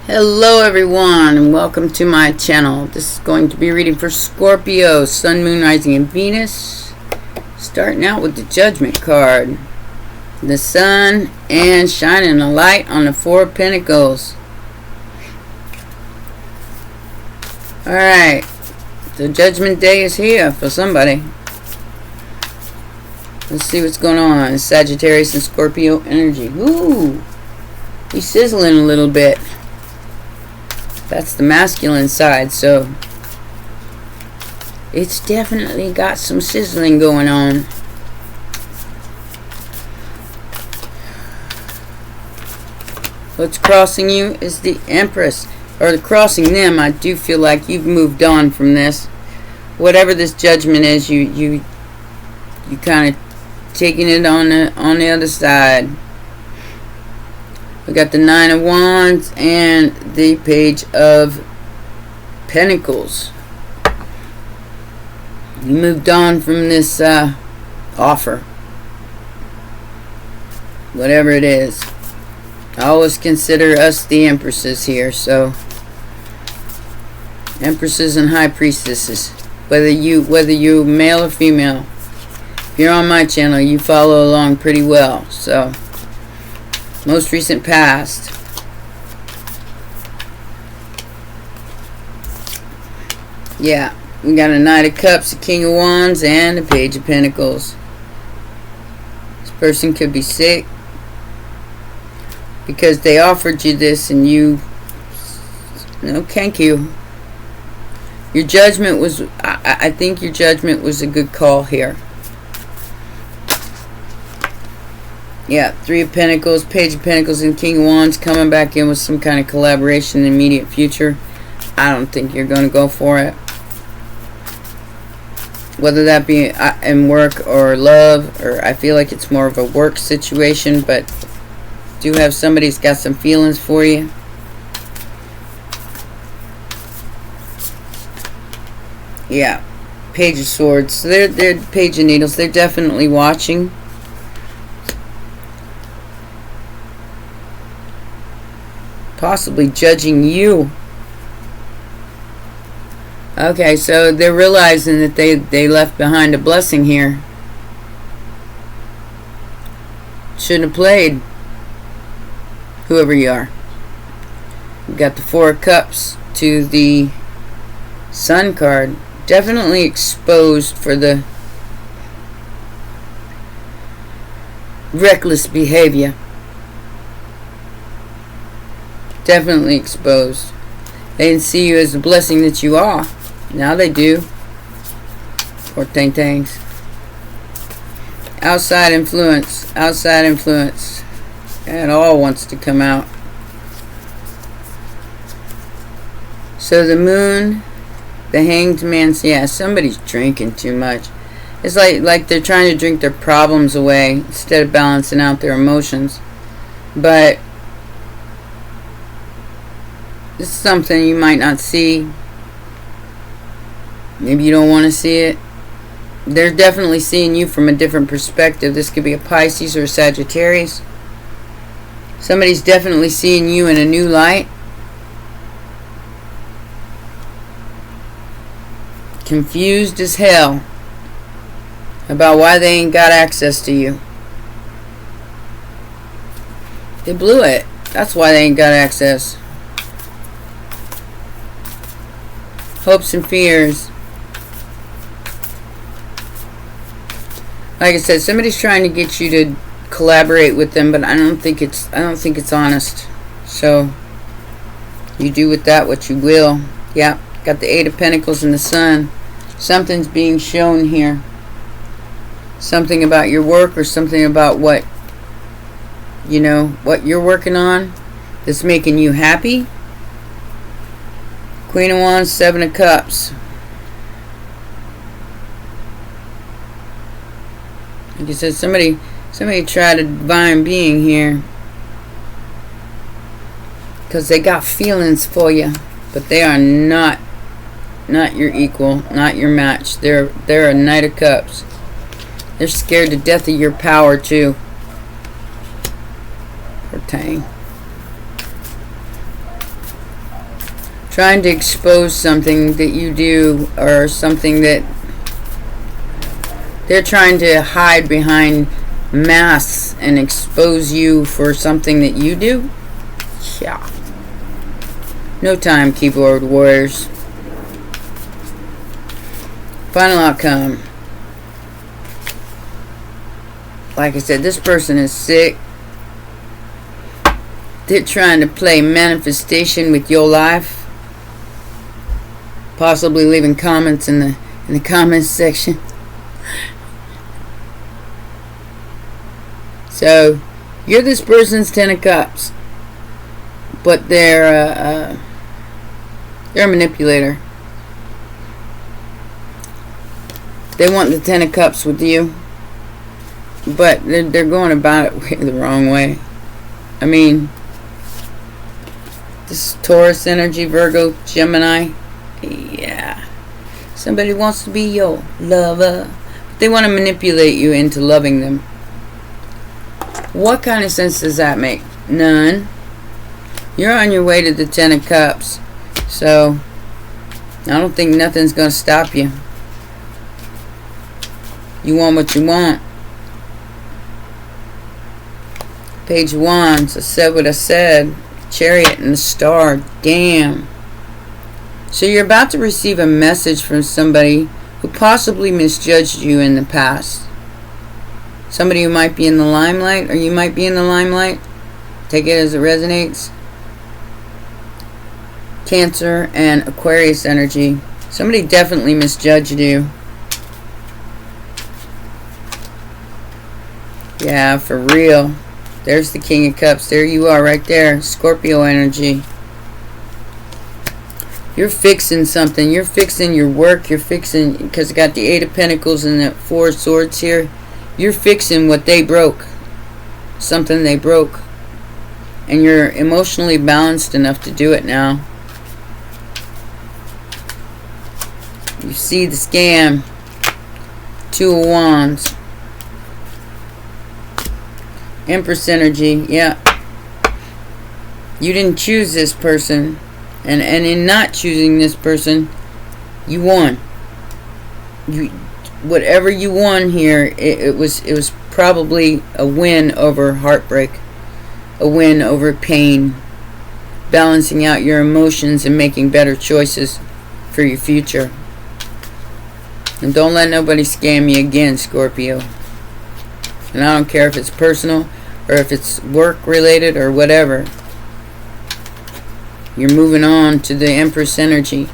Hello everyone and welcome to my channel. This is going to be reading for Scorpio, Sun, Moon, Rising, and Venus. Starting out with the Judgment card. The Sun and shining a light on the Four of Pentacles. Alright, the Judgment Day is here for somebody. Let's see what's going on. Sagittarius and Scorpio energy. Ooh, he's sizzling a little bit. That's the masculine side, so it's definitely got some sizzling going on. What's crossing you is the Empress, or crossing them. I do feel like you've moved on from this. Whatever this judgment is, you kind of taking it on the other side. We got the Nine of Wands and the Page of Pentacles. You moved on from this offer. Whatever it is. I always consider us the Empresses here, so Empresses and High Priestesses. Whether you male or female. If you're on my channel, you follow along pretty well, so most recent past. Yeah, we got a Knight of Cups, a King of Wands, and a Page of Pentacles. This person could be sick because they offered you this and you no thank you. Your judgment was, I think your judgment was a good call here. Yeah, Three of Pentacles, Page of Pentacles, and King of Wands coming back in with some kind of collaboration in the immediate future. I don't think you're going to go for it. Whether that be in work or love, or I feel like it's more of a work situation, but do have somebody's got some feelings for you. Yeah, Page of Swords. So they're Page of Needles. They're definitely watching. Possibly judging you. Okay, so they're realizing that they left behind a blessing here. Shouldn't have played. Whoever you are. We've got the Four of Cups to the Sun card. Definitely exposed for the reckless behavior. Definitely exposed. They didn't see you as the blessing that you are. Now they do. Poor things. Outside influence. Outside influence. It all wants to come out. So the Moon, the Hanged Man. Yeah, somebody's drinking too much. It's like they're trying to drink their problems away instead of balancing out their emotions. But this is something you might not see. Maybe you don't want to see it. They're definitely seeing you from a different perspective. This could be a Pisces or a Sagittarius. Somebody's definitely seeing you in a new light. Confused as hell about why they ain't got access to you. They blew it. That's why they ain't got access. Hopes and fears. Like I said, somebody's trying to get you to collaborate with them, but I don't think it's honest. So you do with that what you will. Yeah, got the Eight of Pentacles and the Sun. Something's being shown here. Something about your work, or something about what you're working on that's making you happy. Queen of Wands, Seven of Cups. Like I said, somebody tried a divine being here. Because they got feelings for you. But they are not your equal, not your match. They're a Knight of Cups. They're scared to death of your power too. Poor thing. trying to expose something that you do, or something that they're trying to hide behind masks and expose you for something that you do. Yeah. No time, keyboard warriors. Final outcome. Like I said, this person is sick. They're trying to play manifestation with your life. Possibly leaving comments in the comments section. So, you're this person's 10 of Cups. But they're a manipulator. They want the 10 of Cups with you. But they're going about it the wrong way. I mean, this Taurus energy, Virgo, Gemini. Yeah. Somebody wants to be your lover. They want to manipulate you into loving them. What kind of sense does that make? None. You're on your way to the 10 of Cups. So, I don't think nothing's going to stop you. You want what you want. Page of Wands. I said what I said. Chariot and the Star. Damn. So you're about to receive a message from somebody who possibly misjudged you in the past. Somebody who might be in the limelight, or you might be in the limelight. Take it as it resonates. Cancer and Aquarius energy. Somebody definitely misjudged you. Yeah, for real. There's the King of Cups. There you are right there. Scorpio energy. You're fixing something. You're fixing your work. You're fixing, because I got the 8 of Pentacles and the 4 of Swords here. You're fixing what they broke. Something they broke. And you're emotionally balanced enough to do it now. You see the scam. 2 of Wands. Empress energy. Yeah. You didn't choose this person. And in not choosing this person, you won. Whatever you won here, it was probably a win over heartbreak. A win over pain. Balancing out your emotions and making better choices for your future. And don't let nobody scam you again, Scorpio. And I don't care if it's personal or if it's work related or whatever. You're moving on to the Empress energy.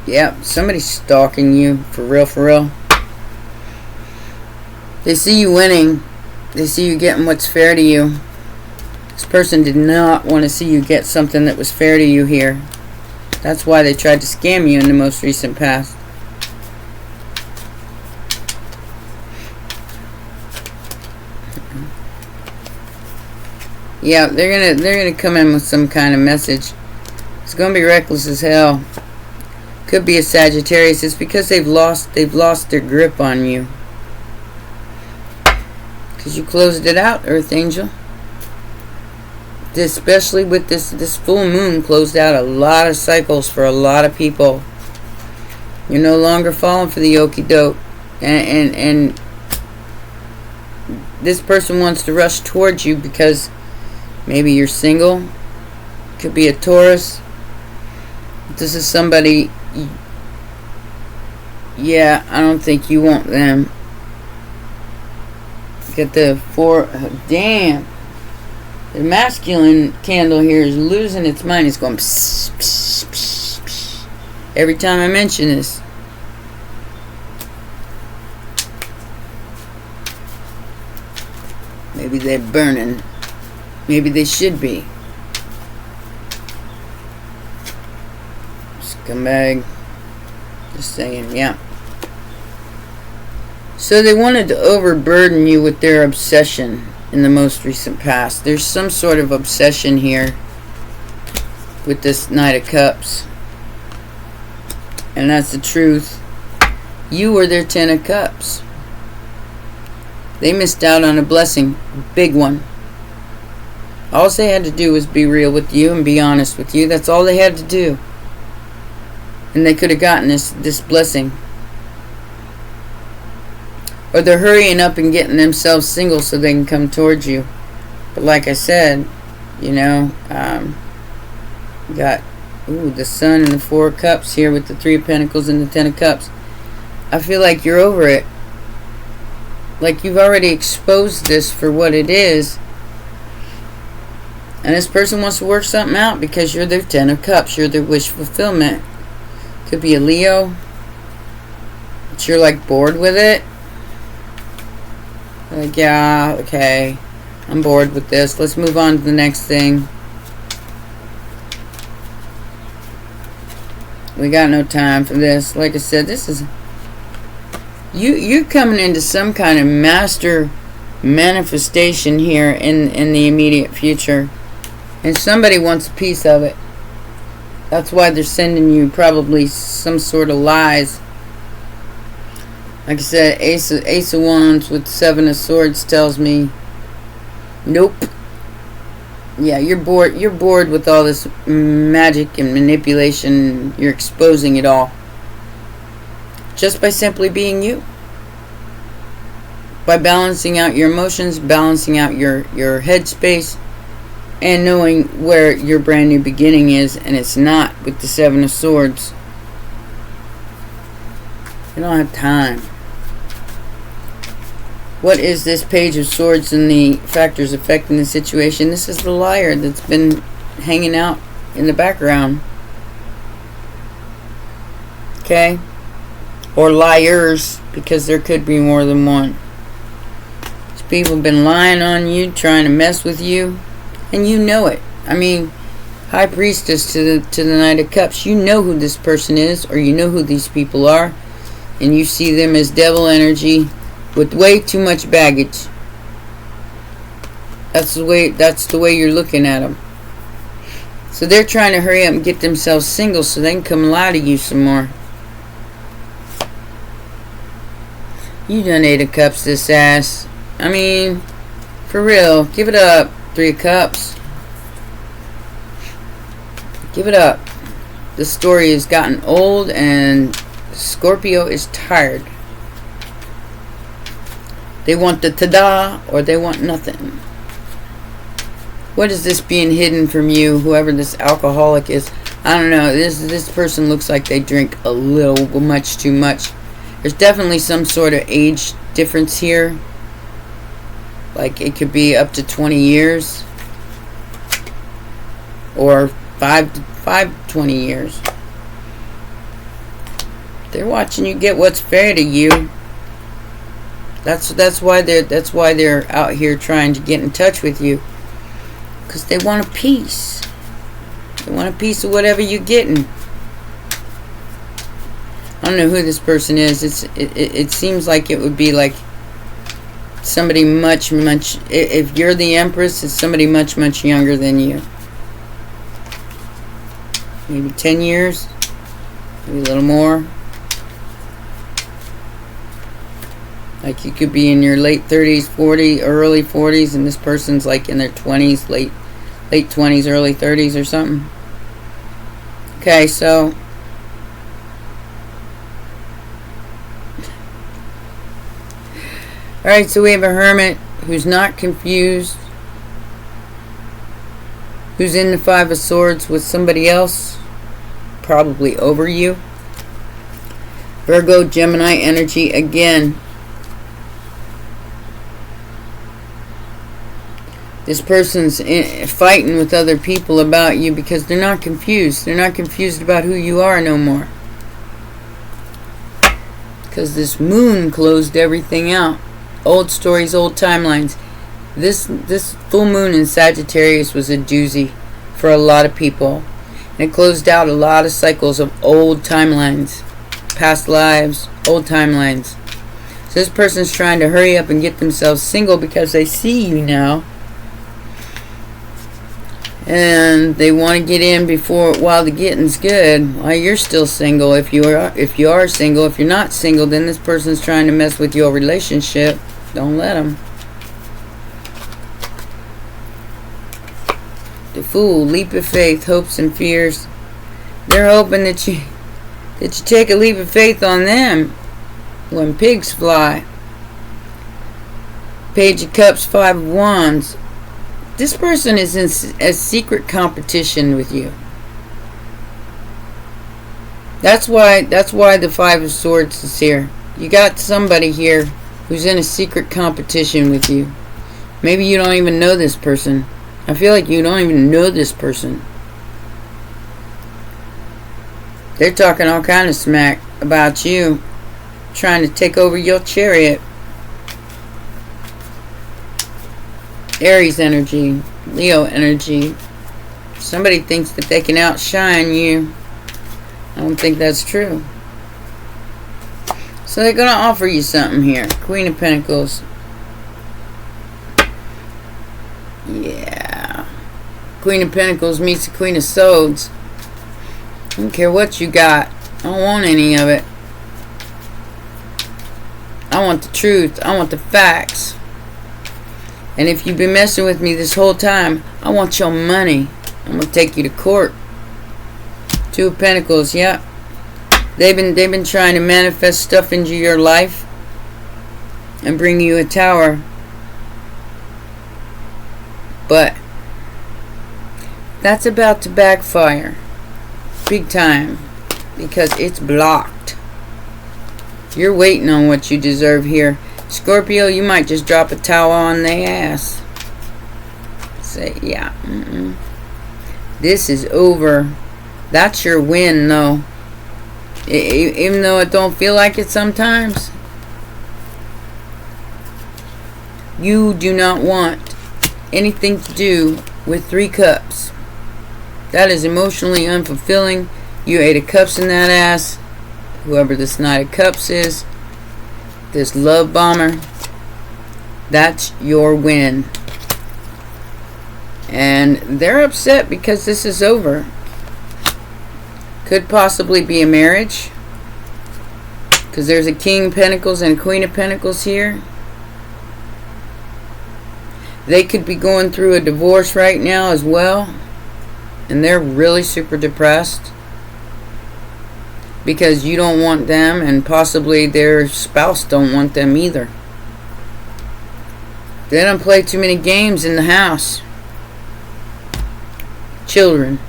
Yep, somebody's stalking you. For real, for real. They see you winning. They see you getting what's fair to you. This person did not want to see you get something that was fair to you here. That's why they tried to scam you in the most recent past. Yeah, they're gonna come in with some kind of message. It's gonna be reckless as hell. Could be a Sagittarius. It's because they've lost their grip on you. Because you closed it out, Earth Angel. Especially with this full moon, closed out a lot of cycles for a lot of people. You're no longer falling for the okie doke, and this person wants to rush towards you because maybe you're single. Could be a Taurus. This is somebody. Yeah, I don't think you want them. Get the 4. Damn. The masculine candle here is losing its mind. It's going pss, pss, pss, pss. Every time I mention this. Maybe they're burning. Maybe they should be. Scumbag. Just saying, yeah. So they wanted to overburden you with their obsession in the most recent past. There's some sort of obsession here with this Knight of Cups. And that's the truth. You were their 10 of Cups. They missed out on a blessing. Big one. All they had to do was be real with you and be honest with you. That's all they had to do. And they could have gotten this blessing. Or they're hurrying up and getting themselves single so they can come towards you. But like I said, you know, got the Sun and the Four of Cups here with the Three of Pentacles and the Ten of Cups. I feel like you're over it. Like you've already exposed this for what it is. And this person wants to work something out because you're their Ten of Cups. You're their wish fulfillment. Could be a Leo. But you're like bored with it. Like, yeah, okay. I'm bored with this. Let's move on to the next thing. We got no time for this. Like I said, this is... You're coming into some kind of master manifestation here in the immediate future. And somebody wants a piece of it. That's why they're sending you probably some sort of lies. Like I said, Ace of Wands with Seven of Swords tells me, nope. Yeah, you're bored. You're bored with all this magic and manipulation. You're exposing it all. Just by simply being you. By balancing out your emotions, balancing out your headspace, and knowing where your brand new beginning is, and it's not with the Seven of Swords. You don't have time. What is this Page of Swords and the factors affecting the situation? This is the liar that's been hanging out in the background. Okay? Or liars, because there could be more than one. These people have been lying on you, trying to mess with you, and you know it. I mean, High Priestess to the Knight of Cups, you know who this person is, or you know who these people are, and you see them as devil energy with way too much baggage. That's the way you're looking at them. So they're trying to hurry up and get themselves single so they can come lie to you some more. You done 8 of Cups this ass. I mean, for real, give it up. 3 of Cups. Give it up. This story has gotten old and Scorpio is tired. They want the ta-da or they want nothing. What is this being hidden from you, whoever this alcoholic is? I don't know. This person looks like they drink a little much too much. There's definitely some sort of age difference here. Like it could be up to 20 years. Or 20 years. They're watching you get what's fair to you. That's why they're out here trying to get in touch with you. Because they want a piece. They want a piece of whatever you're getting. I don't know who this person is. It seems like it would be like somebody much. If you're the Empress, it's somebody much younger than you. Maybe 10 years, maybe a little more. Like you could be in your late 30s, 40, early 40s, and this person's like in their 20s, late 20s, early 30s or something. Okay, so alright, so we have a Hermit who's not confused, who's in the 5 of Swords with somebody else, probably over you. Virgo, Gemini energy again. This person's fighting with other people about you because they're not confused. They're not confused about who you are no more. Because this moon closed everything out. Old stories, old timelines. This full moon in Sagittarius was a doozy for a lot of people. And it closed out a lot of cycles of old timelines. Past lives, old timelines. So this person's trying to hurry up and get themselves single because they see you now. And they want to get in while the getting's good, while you're still single. If you are single, if you're not single, then this person's trying to mess with your relationship. Don't let them. The Fool, leap of faith, hopes and fears. They're hoping that you take a leap of faith on them when pigs fly. Page of Cups, Five of Wands. This person is in a secret competition with you. That's why the Five of Swords is here. You got somebody here who's in a secret competition with you. Maybe you don't even know this person. I feel like you don't even know this person. They're talking all kind of smack about you, trying to take over your chariot. Aries energy, Leo energy. Somebody thinks that they can outshine you. I don't think that's true. So they're going to offer you something here. Queen of Pentacles. Yeah. Queen of Pentacles meets the Queen of Swords. I don't care what you got. I don't want any of it. I want the truth. I want the facts. And if you've been messing with me this whole time, I want your money. I'm going to take you to court. Two of Pentacles, yeah. They've been trying to manifest stuff into your life and bring you a tower. But that's about to backfire. Big time. Because it's blocked. You're waiting on what you deserve here. Scorpio, you might just drop a towel on their ass. Say, yeah. This is over. That's your win, though. Even though it don't feel like it sometimes. You do not want anything to do with Three Cups. That is emotionally unfulfilling. You ate a cups in that ass. Whoever this Knight of Cups is. This love bomber. That's your win. And they're upset because this is over. Could possibly be a marriage. Because there's a King of Pentacles and a Queen of Pentacles here. They could be going through a divorce right now as well. And they're really super depressed. Because you don't want them, and possibly their spouse don't want them either. They don't play too many games in the house. Children.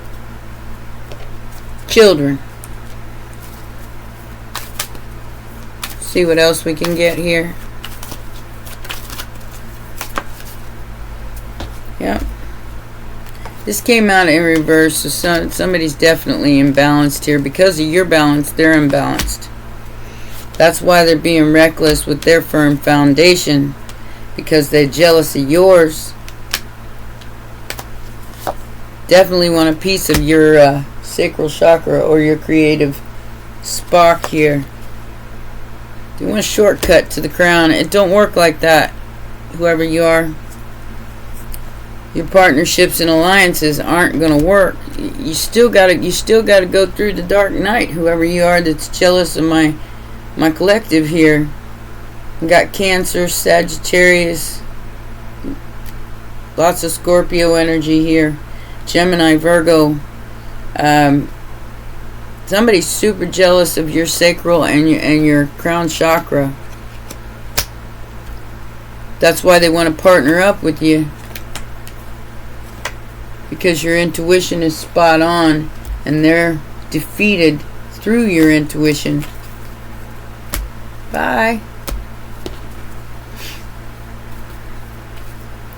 See what else we can get here. Yep. This came out in reverse, so somebody's definitely imbalanced here. Because of your balance, they're imbalanced. That's why they're being reckless with their firm foundation. Because they're jealous of yours. Definitely want a piece of your sacral chakra or your creative spark here. You want a shortcut to the crown. It don't work like that, whoever you are. Your partnerships and alliances aren't going to work. You still got to go through the dark night, whoever you are that's jealous of my collective here. We got Cancer, Sagittarius, lots of Scorpio energy here. Gemini, Virgo. Somebody's super jealous of your sacral and your crown chakra. That's why they want to partner up with you. Because your intuition is spot on and they're defeated through your intuition. Bye.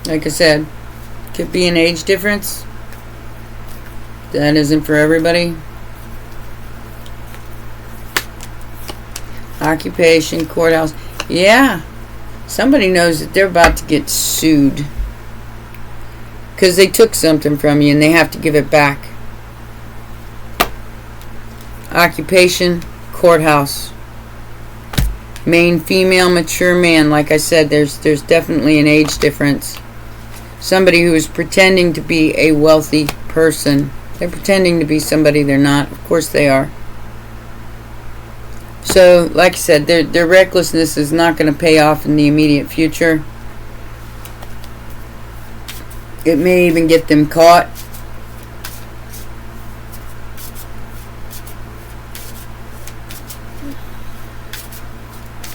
Like I said, could be an age difference. That isn't for everybody. Occupation, courthouse. Yeah. Somebody knows that they're about to get sued. Because they took something from you and they have to give it back. Occupation, courthouse. Main female, mature man. Like I said, there's definitely an age difference. Somebody who is pretending to be a wealthy person. They're pretending to be somebody they're not. Of course they are. So, like I said, their recklessness is not going to pay off in the immediate future. It may even get them caught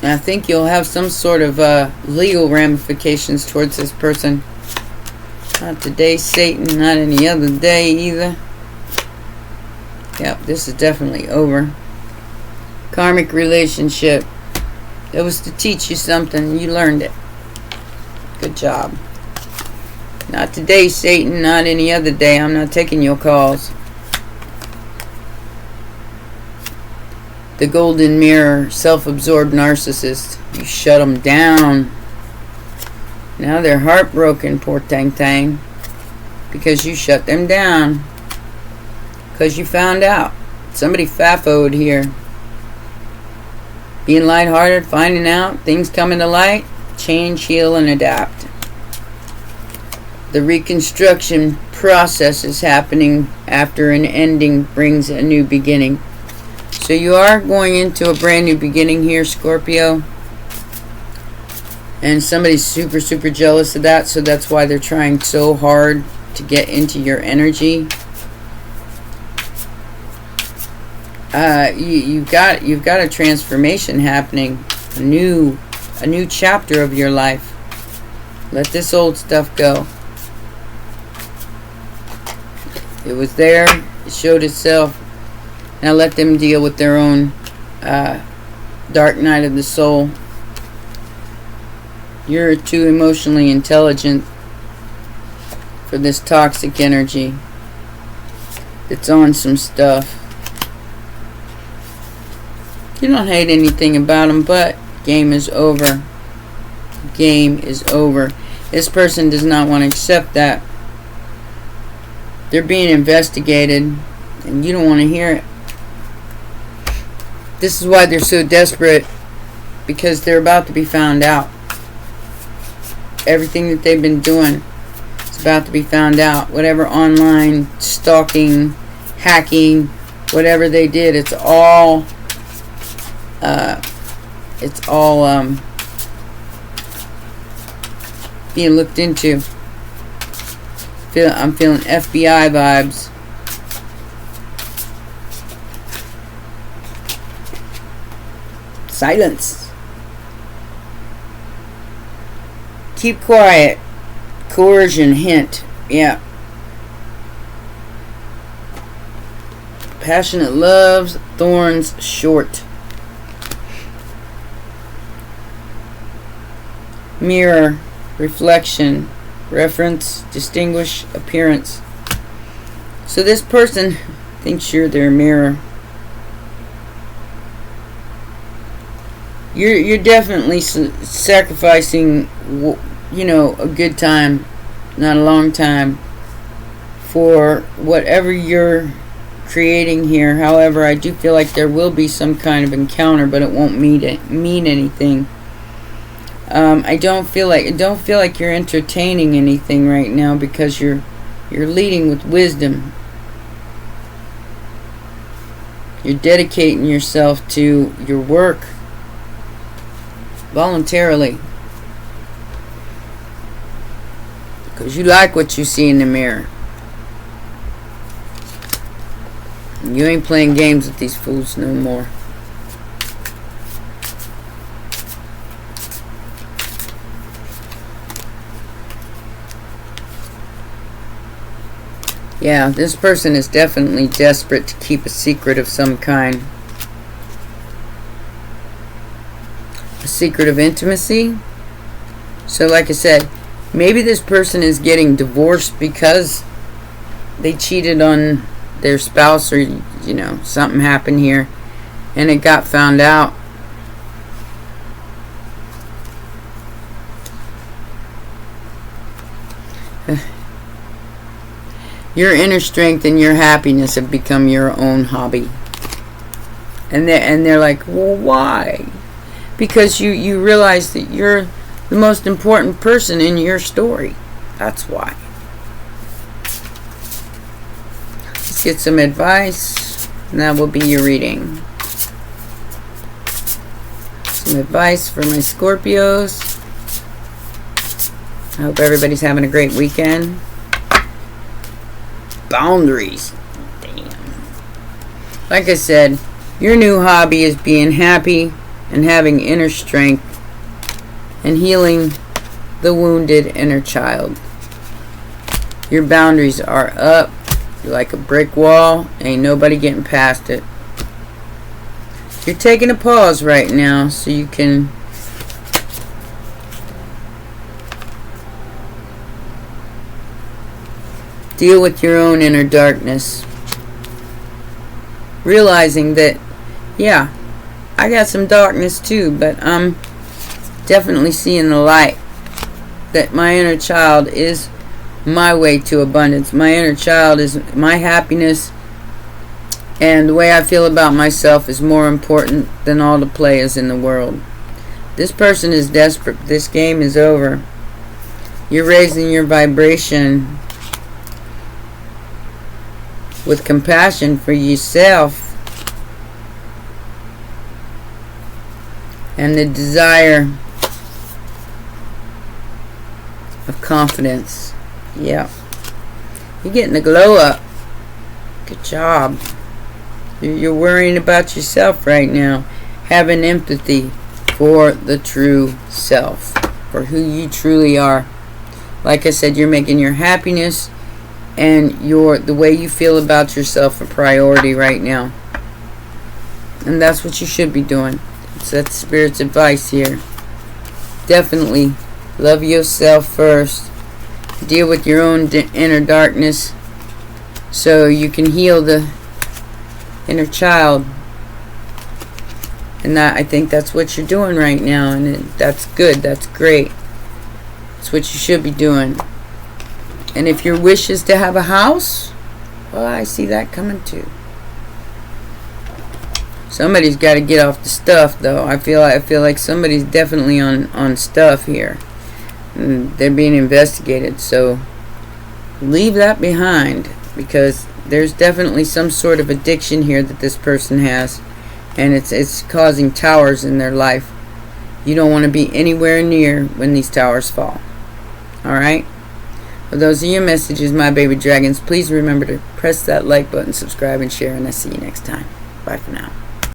I think you'll have some sort of legal ramifications towards this person. Not today, Satan. Not any other day either. Yep, this is definitely over. Karmic relationship. It was to teach you something. You learned it. Good job. Not today, Satan. Not any other day. I'm not taking your calls. The golden mirror. Self-absorbed narcissist. You shut them down. Now they're heartbroken, poor Tang Tang. Because you shut them down. Because you found out. Somebody fafoed here. Being lighthearted, finding out, things coming to light. Change, heal, and adapt. The reconstruction process is happening after an ending brings a new beginning. So you are going into a brand new beginning here, Scorpio. And somebody's super, super jealous of that. So that's why they're trying so hard to get into your energy. You've got a transformation happening. A new chapter of your life. Let this old stuff go. It was there. It showed itself. Now let them deal with their own dark night of the soul. You're too emotionally intelligent for this toxic energy. It's on some stuff. You don't hate anything about them, but game is over. Game is over. This person does not want to accept that. They're being investigated, and you don't want to hear it. This is why they're so desperate, because they're about to be found out. Everything that they've been doing is about to be found out. Whatever online stalking, hacking, whatever they did, it's all being looked into. I'm feeling FBI vibes. Silence. Keep quiet. Coercion hint. Yeah. Passionate loves, thorns short. Mirror, reflection, reference, distinguish, appearance. So this person thinks you're their mirror. You're definitely sacrificing, a good time, not a long time, for whatever you're creating here. However, I do feel like there will be some kind of encounter, but it won't mean anything. I don't feel like you're entertaining anything right now, because you're leading with wisdom. You're dedicating yourself to your work voluntarily, because you like what you see in the mirror. You ain't playing games with these fools no more. Yeah, this person is definitely desperate to keep a secret of some kind. A secret of intimacy. So like I said, maybe this person is getting divorced because they cheated on their spouse, or something happened here and it got found out. Your inner strength and your happiness have become your own hobby. And they're like, well, why? Because you realize that you're the most important person in your story. That's why. Let's get some advice, and that will be your reading. Some advice for my Scorpios. I hope everybody's having a great weekend. Boundaries. Damn. Like I said, your new hobby is being happy and having inner strength and healing the wounded inner child. Your boundaries are up. You're like a brick wall. Ain't nobody getting past it. You're taking a pause right now so you can deal with your own inner darkness. Realizing that, yeah, I got some darkness too, but I'm definitely seeing the light. That my inner child is my way to abundance. My inner child is my happiness, and the way I feel about myself is more important than all the players in the world. This person is desperate. This game is over. You're raising your vibration with compassion for yourself and the desire of confidence. Yeah. You're getting the glow up. Good job. You're worrying about yourself right now. Having empathy for the true self. For who you truly are. Like I said, you're making your happiness and the way you feel about yourself a priority right now. And that's what you should be doing. That's Spirit's advice here. Definitely love yourself first. Deal with your own inner darkness so you can heal the inner child. And I think that's what you're doing right now, and that's good. That's great. That's what you should be doing. And if your wish is to have a house, well, I see that coming too. Somebody's got to get off the stuff, though. I feel like somebody's definitely on stuff here. And they're being investigated, so leave that behind, because there's definitely some sort of addiction here that this person has, and it's causing towers in their life. You don't want to be anywhere near when these towers fall. Alright? Well, those are your messages, my baby dragons. Please remember to press that like button, subscribe, and share, and I'll see you next time. Bye for now.